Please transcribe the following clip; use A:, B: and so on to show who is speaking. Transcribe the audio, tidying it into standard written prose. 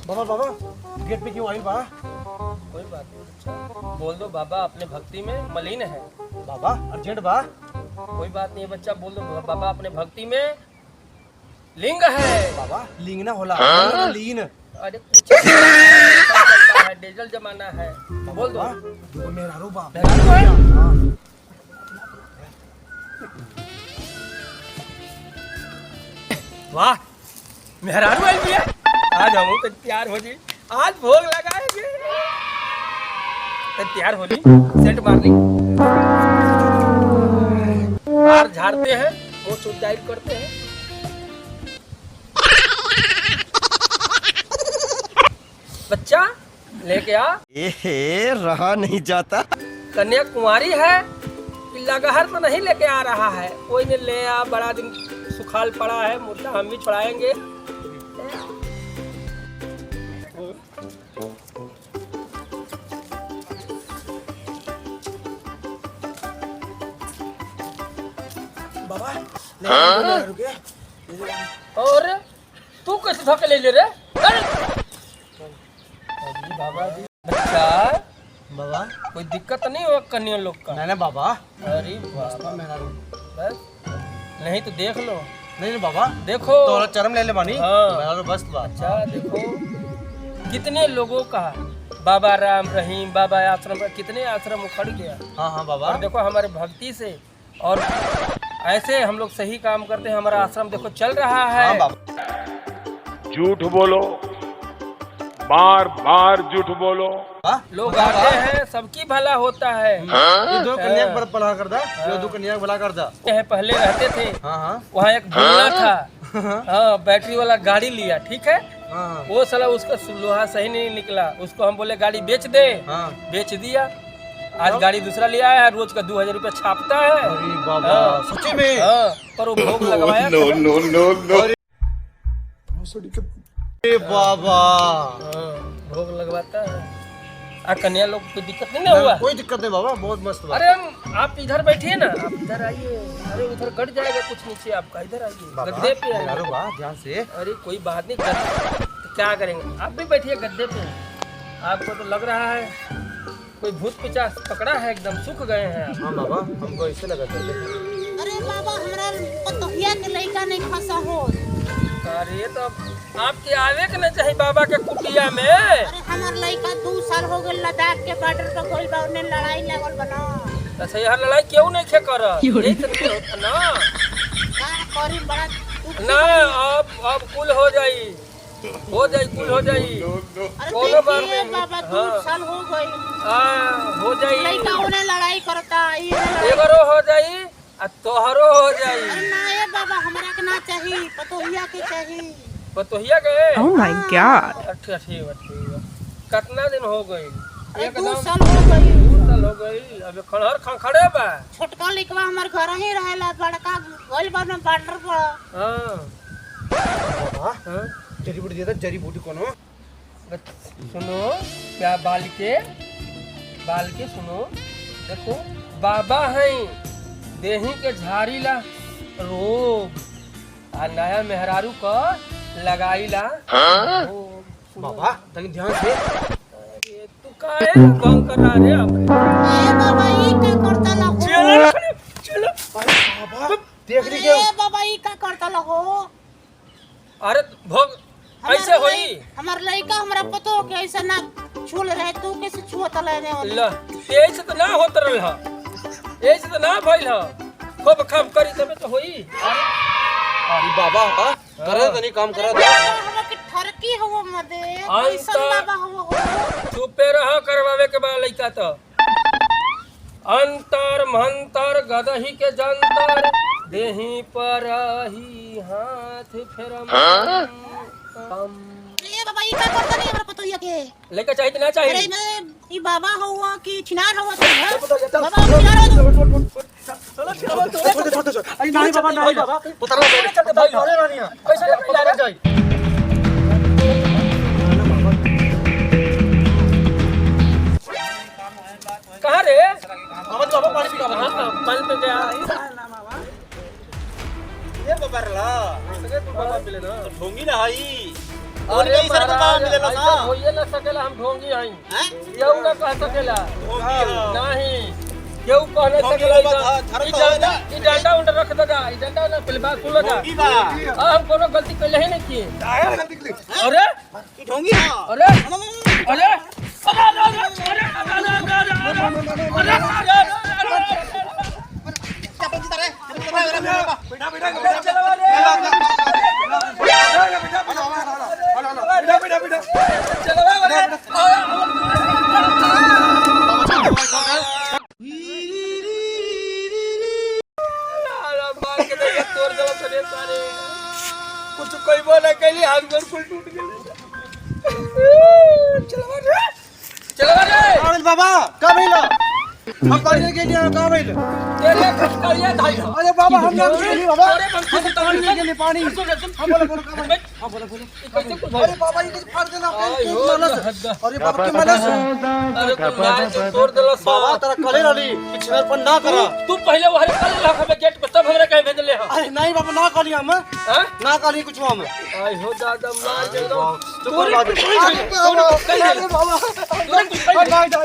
A: बाबा बाबा gate पे क्यों आई बा?
B: कोई बात नहीं बच्चा, बोल दो बाबा अपने भक्ति में मलिन है।
A: बाबा अर्जेंट बा।
B: कोई बात नहीं बच्चा, बोल दो बाबा अपने भक्ति में लिंग है।
A: बाबा लिंग ना होला, लीन।
B: अरे कुछ चलता है, डिजिटल जमाना है। बोल दो।
A: देखो मेहरारू बा।
B: मेहरारू है?
A: हाँ।
B: वाह मेहरारू आई भी है। आज हम तो तैयार हो जी, आज भोग लगाएंगे। तो तैयार हो जी, सेंट मार ली, हार झाड़ते हैं, मुंह चुटाई करते हैं। बच्चा लेके आ।
A: रहा नहीं जाता।
B: कन्या कुंवारी है कि लगहर तो नहीं लेके आ रहा है। कोई नहीं ले आ, बड़ा दिन सुखाल पड़ा है, मुर्दा हम भी छुड़ाएंगे।
A: बाबा रुके।
B: और तू कैसे धोखे ले रे? अरे बाबा जी, बच्चा
A: बाबा
B: कोई दिक्कत नहीं हो कन्या लोग का?
A: नहीं बाबा।
B: अरे बाबा
A: मेहरारू
B: बस, नहीं तो देख लो।
A: नहीं बाबा
B: देखो
A: तो चरम ले ले बानी।
B: हाँ।
A: मेहरारू बस बा।
B: अच्छा देखो कितने लोगों का बाबा राम रहीम बाबा आश्रम, कितने आश्रम उखड़ गया।
A: हाँ हाँ बाबा।
B: और देखो हमारे भक्ति से और ऐसे हम लोग सही काम करते हैं, हमारा आश्रम देखो चल रहा है।
A: हाँ बाबा।
C: झूठ बोलो, बार बार झूठ बोलो।
A: हाँ?
B: लोग आते हैं, सबकी भला होता है।
A: ये दो कन्या पर भला कर दा। ये दो कन्या भला कर दा।
B: पहले रहते थे
A: हाँ हाँ
B: वहाँ एक भूलना था। हाँ बैटरी वाला गाड़ी लिया, ठीक है।
A: हाँ
B: वो साला उसका लोहा सही नहीं निकला, उसको हम बोले गाड़ी बेच दे,
A: हाँ।
B: बेच दिया। आज गाड़ी दूसरा लिया है, रोज का 2000 रुपया छापता है।
A: अरे बाबा
B: हाँ।
A: सच्ची में।
B: हाँ, पर वो भोग लगवाया।
C: No no no no.
A: अरे बाबा
B: हाँ, भोग लगवाता है। कन्या लोग कोई दिक्कत नहीं ना हुआ?
A: कोई दिक्कत नहीं बाबा, बहुत मस्त बा।
B: अरे आप इधर बैठिए ना, आप इधर आइए। अरे उधर कट जाएगा कुछ नीचे आपका, इधर आइए गद्दे पे आइए।
A: मेहरारू बा ध्यान से।
B: अरे कोई बात नहीं कर, तो क्या करेंगे, आप भी बैठिए गद्दे पे। आपको तो लग रहा है कोई भूत पिचास पकड़ा है, एकदम सूख गए हैं आप।
A: हाँ बाबा हमको ऐसे लगा था।
D: अरे बाबा हमरा पतोहिया के लइका नहीं फंसा हो।
B: अरे तो आपके आवे के न चाहिए बाबा के कुटिया में।
D: अरे हमार लइका 2 साल हो गए लद्दाख के बॉर्डर पर गइल बा, उन्हें लड़ाई लागल बना।
B: अच्छा यहाँ लड़ाई क्यों नहीं खे कर यही तो नहीं होता ना।
D: का करी बड़ा
B: ना अब कुल हो जाई, कुल हो जाई।
D: अरे
B: कोनो बात
D: देखिए
B: नहीं।
D: बाबा 2
B: हाँ।
D: साल हो गए
B: हो जाई,
D: लइका उन्हें लड़ाई करता।
B: एगरो हो जाई आ तोहरो हो जाई।
D: अरे ना ये बाबा हमरा के ना चाहिए, पतोहिया के चाहिए।
B: बतोहिया के।
E: Oh my god!
B: अच्छा ठीक है। कितना दिन हो गई?
D: अरे 2 साल हो गए।
B: 2 साल हो गई, अबे खड़हर खड़े बा।
D: छोटका लइकवा हमार घर ही रहेला, बड़का गइल बा ना बॉर्डर पर।
B: हाँ
A: बाबा
B: हाँ।
A: जड़ी बूटी देता, जड़ी बूटी कोनो।
B: सुनो क्या बाल के सुनो, देखो बाबा हैं देही के झाड़ी ला रोग आ नया मेहरारू का लगाई ला।
A: बाबा तनी ध्यान से।
B: अरे तू काहे भंग कर रहा रे अपने?
D: ए बाबा ई का करता ला हो।
B: चलो
A: बाबा देख ली
D: ए
A: क्या?
D: बाबा ई का करता ला हो।
B: अरे भोग ऐसे होई?
D: हमार लइका हमरा पतो के ऐसा ना छूल रहे, तू कैसे छुअत लेने वाला?
B: ला ऐसे तो ना होत रहल ह, ऐसे तो ना भइल ह। खूब काम करी तबे तो होई।
A: अरे बाबा हाँ करे तनी काम करा दे।
D: हमरा के ठरकी हो मदे,
B: अंत-
D: कैसन बाबा हो।
B: चुपे रह करवावे के बा लइका तो। अंतर मंतर गदही के जंतर देही पर ही हाथ फेरम।
D: ए बाबा ई का करता नहीं हमरा पतोहिया के।
B: लइका चाहिए कि ना चाहिए?
D: अरे मैं ई बाबा हुआ कि छिनार हुआ तो है? बाबा छिनार हो।
A: अरे नहीं बाबा नहीं बाबा पता लगा
B: चलते भाई
A: अरे नहीं
B: कैसे लेके जा रहे?
A: जाए।
B: कहाँ रे?
A: बाबा पानी पी
B: हाँ, पानी पे गया।
A: ये बाबा ला
B: सगे तू बाबा मिले ना।
A: ढोंगी ना आई।
B: अरे महाराज ऐसा होइए ना सकेला हम ढोंगी हई केहू ना कह सकेला नहीं केहू कह ना सकेला ई डंडा उंडा रख दे जा ई डंडा ना पहले बात सुन लो जा हम कोनो गलती कइले ही नहीं किए अरे
E: ई ढोंगी हां
B: अरे अरे कुछ कोई बोला कैली हाथ गोड़ फुल टूट गए चलो रे
A: अरे बाबा का भइला हम पानी के लिए का भइला
B: तेरे कुछ करिए धाई
A: अरे बाबा हम ना खेली बाबा
B: अरे हम कुछ तमाम
A: के लिए पानी हम बोलो अरे बाबा ये कुछ फाड़ देना अरे बाबा के मानस
B: अरे तुम मार के तोड़ देलो
A: बाबा तेरा कले रली पिछले पर ना करा
B: तू पहले वहां कल लाख में गेट पे तब हमरा कह भेजले हो
A: अरे नहीं बाबा ना करी हम
B: हैं
A: ना करी कुछ हम
B: आई हो दादा मार के दो
A: तोरे बाबा